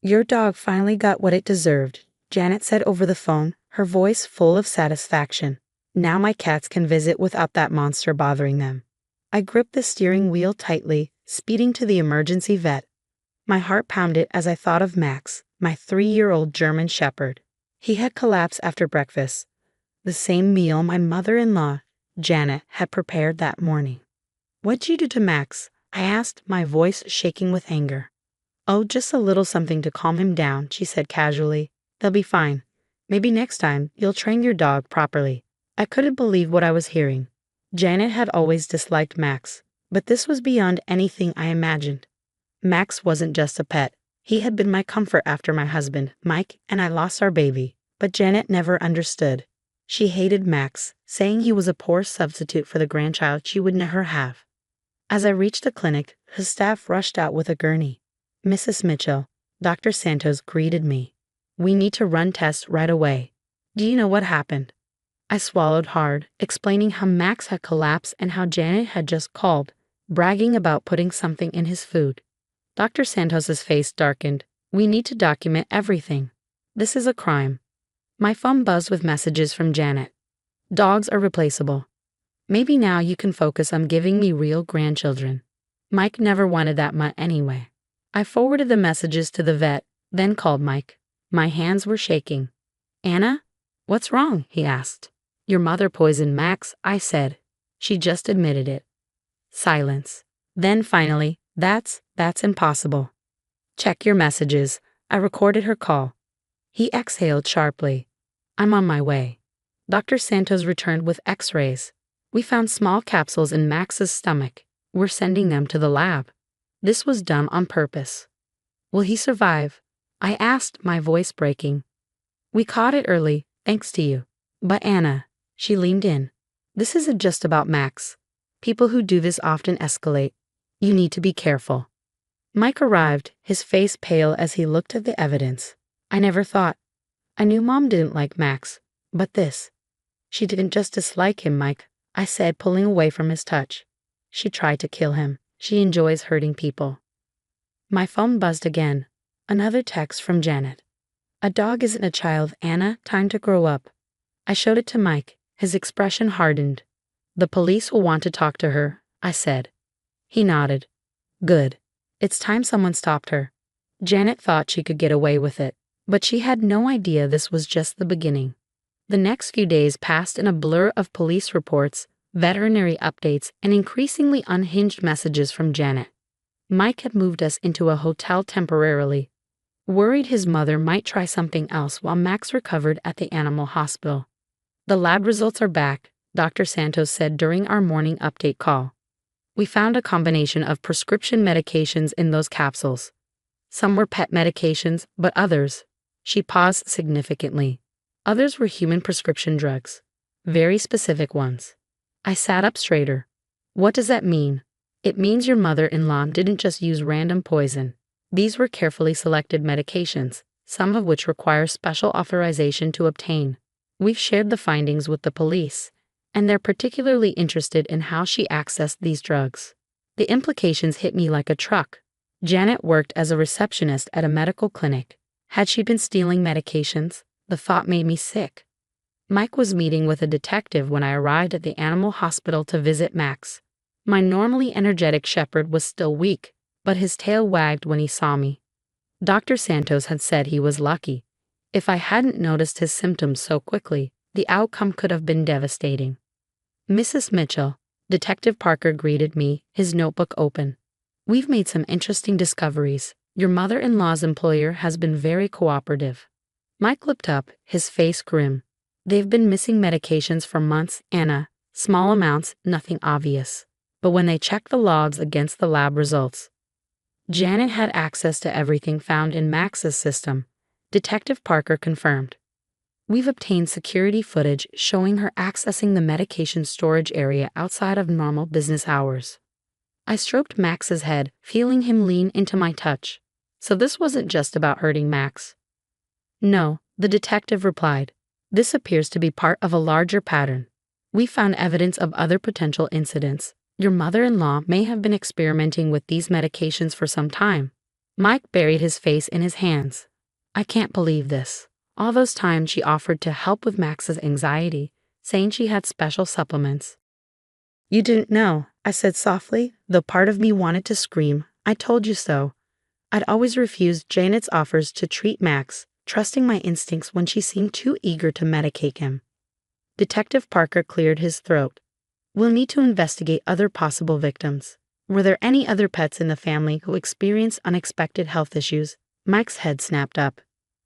Your dog finally got what it deserved, Janet said over the phone, her voice full of satisfaction. Now my cats can visit without that monster bothering them. I gripped the steering wheel tightly, speeding to the emergency vet. My heart pounded as I thought of Max, my 3-year-old German Shepherd. He had collapsed after breakfast, the same meal my mother-in-law, Janet, had prepared that morning. "What'd you do to Max?" I asked, my voice shaking with anger. "Oh, just a little something to calm him down," she said casually. "They'll be fine. Maybe next time you'll train your dog properly." I couldn't believe what I was hearing. Janet had always disliked Max, but this was beyond anything I imagined. Max wasn't just a pet. He had been my comfort after my husband, Mike, and I lost our baby. But Janet never understood. She hated Max, saying he was a poor substitute for the grandchild she would never have. As I reached the clinic, his staff rushed out with a gurney. "Mrs. Mitchell," Dr. Santos greeted me. "We need to run tests right away. Do you know what happened?" I swallowed hard, explaining how Max had collapsed and how Janet had just called, bragging about putting something in his food. Dr. Santos's face darkened. "We need to document everything. This is a crime." My phone buzzed with messages from Janet. "Dogs are replaceable. Maybe now you can focus on giving me real grandchildren. Mike never wanted that much anyway." I forwarded the messages to the vet, then called Mike. My hands were shaking. "Anna? What's wrong?" he asked. "Your mother poisoned Max," I said. She just admitted it. Silence. Then finally, that's impossible." "Check your messages." I recorded her call. He exhaled sharply. "I'm on my way." Dr. Santos returned with x-rays. "We found small capsules in Max's stomach. We're sending them to the lab." This was done on purpose. "Will he survive?" I asked, my voice breaking. "We caught it early, thanks to you." "But Anna," she leaned in, "this isn't just about Max. People who do this often escalate. You need to be careful." Mike arrived, his face pale as he looked at the evidence. "I never thought. I knew Mom didn't like Max, but this." "She didn't just dislike him, Mike," I said, pulling away from his touch. "She tried to kill him. She enjoys hurting people." My phone buzzed again. Another text from Janet. "A dog isn't a child, Anna. Time to grow up." I showed it to Mike. His expression hardened. "The police will want to talk to her," I said. He nodded. "Good. It's time someone stopped her." Janet thought she could get away with it, but she had no idea this was just the beginning. The next few days passed in a blur of police reports, veterinary updates, and increasingly unhinged messages from Janet. Mike had moved us into a hotel temporarily, worried his mother might try something else while Max recovered at the animal hospital. "The lab results are back," Dr. Santos said during our morning update call. "We found a combination of prescription medications in those capsules. Some were pet medications, but others," she paused significantly, "others were human prescription drugs. Very specific ones." I sat up straighter. "What does that mean?" "It means your mother-in-law didn't just use random poison. These were carefully selected medications, some of which require special authorization to obtain. We've shared the findings with the police, and they're particularly interested in how she accessed these drugs." The implications hit me like a truck. Janet worked as a receptionist at a medical clinic. Had she been stealing medications? The thought made me sick. Mike was meeting with a detective when I arrived at the animal hospital to visit Max. My normally energetic shepherd was still weak, but his tail wagged when he saw me. Dr. Santos had said he was lucky. If I hadn't noticed his symptoms so quickly, the outcome could have been devastating. "Mrs. Mitchell," Detective Parker greeted me, his notebook open. "We've made some interesting discoveries. Your mother-in-law's employer has been very cooperative." Mike looked up, his face grim. "They've been missing medications for months, Anna. Small amounts, nothing obvious. But when they checked the logs against the lab results." Janet had access to everything found in Max's system, Detective Parker confirmed. "We've obtained security footage showing her accessing the medication storage area outside of normal business hours." I stroked Max's head, feeling him lean into my touch. "So this wasn't just about hurting Max?" "No," the detective replied. "This appears to be part of a larger pattern. We found evidence of other potential incidents. Your mother-in-law may have been experimenting with these medications for some time. Mike buried his face in his hands. I can't believe this. All those times she offered to help with Max's anxiety, saying she had special supplements. You didn't know, I said softly, though part of me wanted to scream. I told you so. I'd always refused Janet's offers to treat Max, trusting my instincts when she seemed too eager to medicate him. Detective Parker cleared his throat. We'll need to investigate other possible victims. Were there any other pets in the family who experienced unexpected health issues? Mike's head snapped up.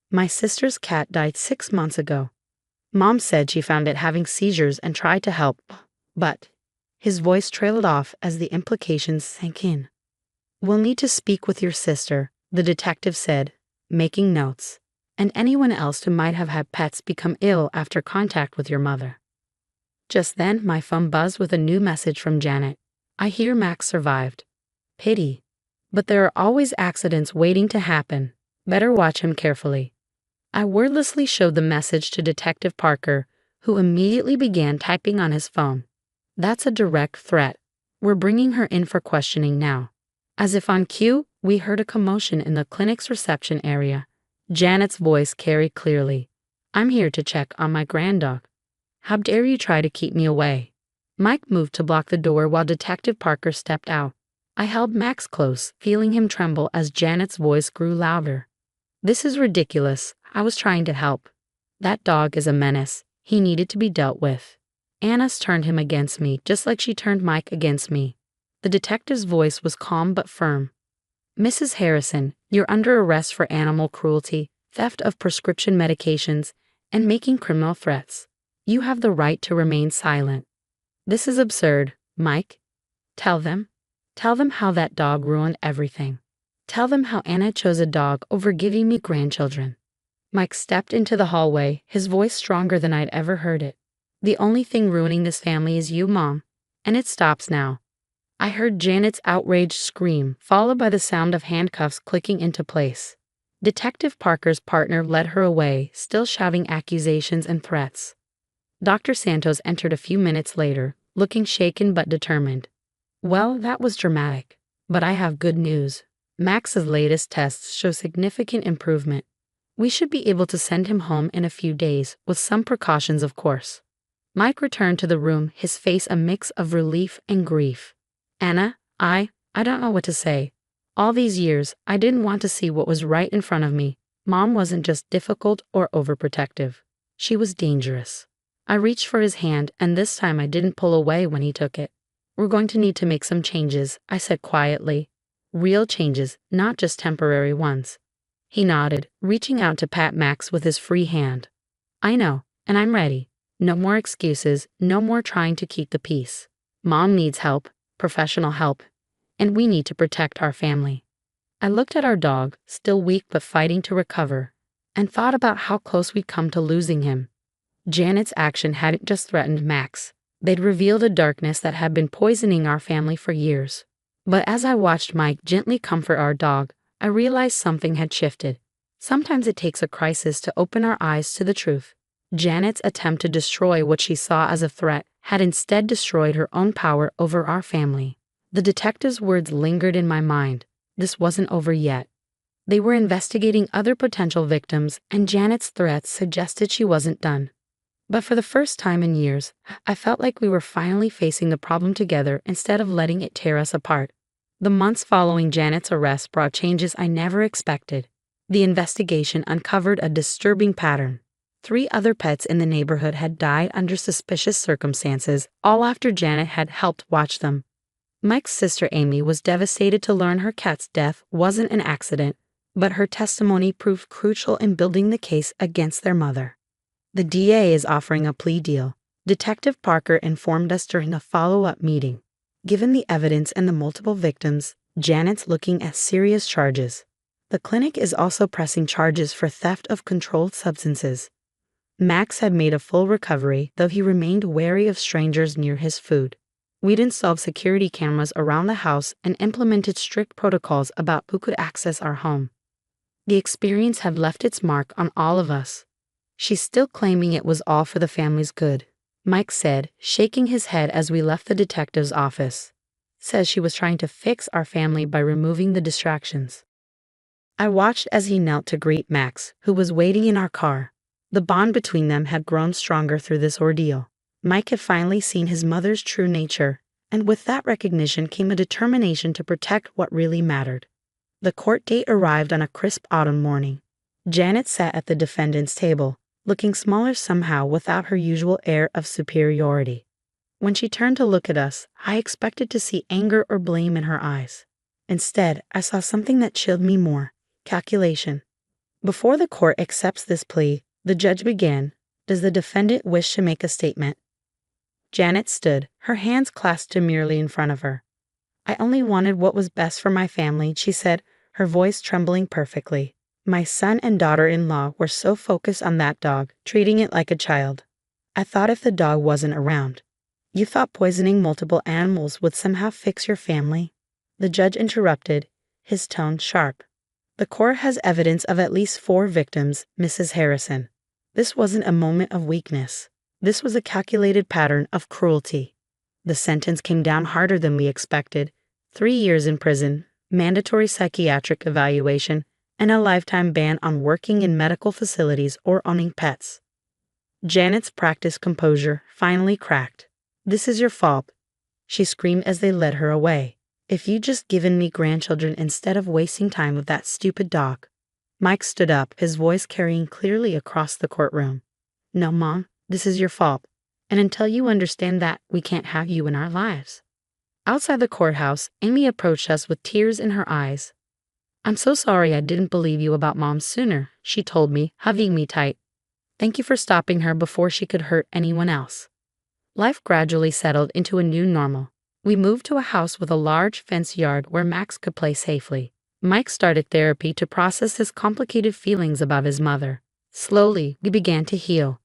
My sister's cat died 6 months ago. Mom said she found it having seizures and tried to help, but his voice trailed off as the implications sank in. We'll need to speak with your sister, the detective said, making notes, and anyone else who might have had pets become ill after contact with your mother. Just then, my phone buzzed with a new message from Janet. I hear Max survived. Pity. But there are always accidents waiting to happen. Better watch him carefully. I wordlessly showed the message to Detective Parker, who immediately began typing on his phone. That's a direct threat. We're bringing her in for questioning now. As if on cue, we heard a commotion in the clinic's reception area. Janet's voice carried clearly. I'm here to check on my granddog. How dare you try to keep me away? Mike moved to block the door while Detective Parker stepped out. I held Max close, feeling him tremble as Janet's voice grew louder. This is ridiculous. I was trying to help. That dog is a menace. He needed to be dealt with. Anna's turned him against me, just like she turned Mike against me. The detective's voice was calm but firm. Mrs. Harrison, you're under arrest for animal cruelty, theft of prescription medications, and making criminal threats. You have the right to remain silent. This is absurd, Mike. Tell them. Tell them how that dog ruined everything. Tell them how Anna chose a dog over giving me grandchildren. Mike stepped into the hallway, his voice stronger than I'd ever heard it. The only thing ruining this family is you, Mom. And it stops now. I heard Janet's outraged scream, followed by the sound of handcuffs clicking into place. Detective Parker's partner led her away, still shouting accusations and threats. Dr. Santos entered a few minutes later, looking shaken but determined. Well, that was dramatic. But I have good news. Max's latest tests show significant improvement. We should be able to send him home in a few days, with some precautions, of course. Mike returned to the room, his face a mix of relief and grief. Anna, I don't know what to say. All these years, I didn't want to see what was right in front of me. Mom wasn't just difficult or overprotective. She was dangerous. I reached for his hand, and this time I didn't pull away when he took it. We're going to need to make some changes, I said quietly. Real changes, not just temporary ones. He nodded, reaching out to pat Max with his free hand. I know, and I'm ready. No more excuses, no more trying to keep the peace. Mom needs help, professional help, and we need to protect our family. I looked at our dog, still weak but fighting to recover, and thought about how close we'd come to losing him. Janet's action hadn't just threatened Max. They'd revealed a darkness that had been poisoning our family for years. But as I watched Mike gently comfort our dog, I realized something had shifted. Sometimes it takes a crisis to open our eyes to the truth. Janet's attempt to destroy what she saw as a threat had instead destroyed her own power over our family. The detective's words lingered in my mind. This wasn't over yet. They were investigating other potential victims, and Janet's threats suggested she wasn't done. But for the first time in years, I felt like we were finally facing the problem together instead of letting it tear us apart. The months following Janet's arrest brought changes I never expected. The investigation uncovered a disturbing pattern. 3 other pets in the neighborhood had died under suspicious circumstances, all after Janet had helped watch them. Mike's sister Amy was devastated to learn her cat's death wasn't an accident, but her testimony proved crucial in building the case against their mother. The DA is offering a plea deal, Detective Parker informed us during a follow-up meeting. Given the evidence and the multiple victims, Janet's looking at serious charges. The clinic is also pressing charges for theft of controlled substances. Max had made a full recovery, though he remained wary of strangers near his food. We'd installed security cameras around the house and implemented strict protocols about who could access our home. The experience had left its mark on all of us. She's still claiming it was all for the family's good, Mike said, shaking his head as we left the detective's office. Says she was trying to fix our family by removing the distractions. I watched as he knelt to greet Max, who was waiting in our car. The bond between them had grown stronger through this ordeal. Mike had finally seen his mother's true nature, and with that recognition came a determination to protect what really mattered. The court date arrived on a crisp autumn morning. Janet sat at the defendant's table, looking smaller somehow without her usual air of superiority. When she turned to look at us, I expected to see anger or blame in her eyes. Instead, I saw something that chilled me more: calculation. Before the court accepts this plea, the judge began. Does the defendant wish to make a statement? Janet stood, her hands clasped demurely in front of her. I only wanted what was best for my family, she said, her voice trembling perfectly. My son and daughter-in-law were so focused on that dog, treating it like a child. I thought if the dog wasn't around. You thought poisoning multiple animals would somehow fix your family? The judge interrupted, his tone sharp. The court has evidence of at least 4 victims, Mrs. Harrison. This wasn't a moment of weakness. This was a calculated pattern of cruelty. The sentence came down harder than we expected. 3 years in prison, mandatory psychiatric evaluation, and a lifetime ban on working in medical facilities or owning pets. Janet's practiced composure finally cracked. This is your fault, she screamed as they led her away. If you'd just given me grandchildren instead of wasting time with that stupid dog. Mike stood up, his voice carrying clearly across the courtroom. No, Mom, this is your fault. And until you understand that, we can't have you in our lives. Outside the courthouse, Amy approached us with tears in her eyes. I'm so sorry I didn't believe you about Mom sooner, she told me, hugging me tight. Thank you for stopping her before she could hurt anyone else. Life gradually settled into a new normal. We moved to a house with a large fenced yard where Max could play safely. Mike started therapy to process his complicated feelings about his mother. Slowly, we began to heal.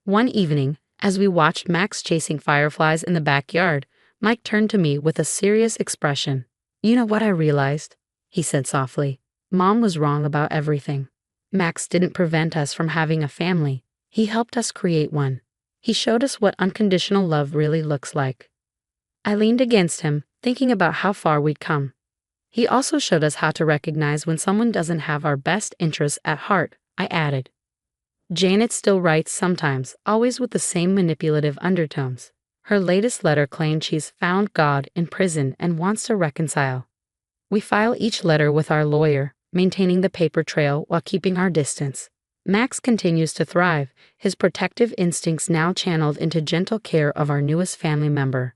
One evening, as we watched Max chasing fireflies in the backyard, Mike turned to me with a serious expression. You know what I realized? He said softly. Mom was wrong about everything. Max didn't prevent us from having a family. He helped us create one. He showed us what unconditional love really looks like. I leaned against him, thinking about how far we'd come. He also showed us how to recognize when someone doesn't have our best interests at heart, I added. Janet still writes sometimes, always with the same manipulative undertones. Her latest letter claimed she's found God in prison and wants to reconcile. We file each letter with our lawyer, maintaining the paper trail while keeping our distance. Max continues to thrive, his protective instincts now channeled into gentle care of our newest family member,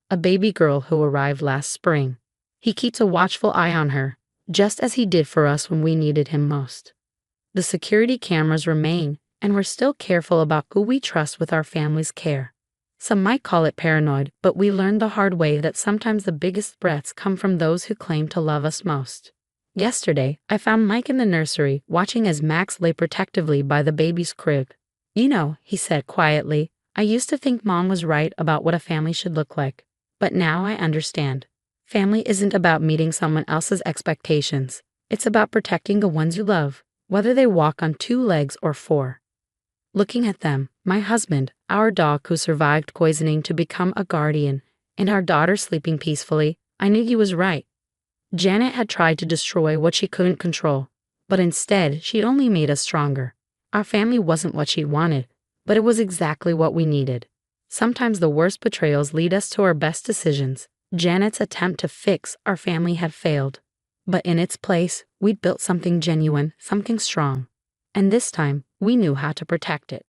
a baby girl who arrived last spring. He keeps a watchful eye on her, just as he did for us when we needed him most. The security cameras remain, and we're still careful about who we trust with our family's care. Some might call it paranoid, but we learned the hard way that sometimes the biggest threats come from those who claim to love us most. Yesterday, I found Mike in the nursery, watching as Max lay protectively by the baby's crib. You know, he said quietly, I used to think Mom was right about what a family should look like. But now I understand. Family isn't about meeting someone else's expectations. It's about protecting the ones you love, whether they walk on 2 legs or 4. Looking at them, my husband, our dog who survived poisoning to become a guardian, and our daughter sleeping peacefully, I knew he was right. Janet had tried to destroy what she couldn't control, but instead she only made us stronger. Our family wasn't what she wanted, but it was exactly what we needed. Sometimes the worst betrayals lead us to our best decisions. Janet's attempt to fix our family had failed, but in its place, we'd built something genuine, something strong. And this time, we knew how to protect it.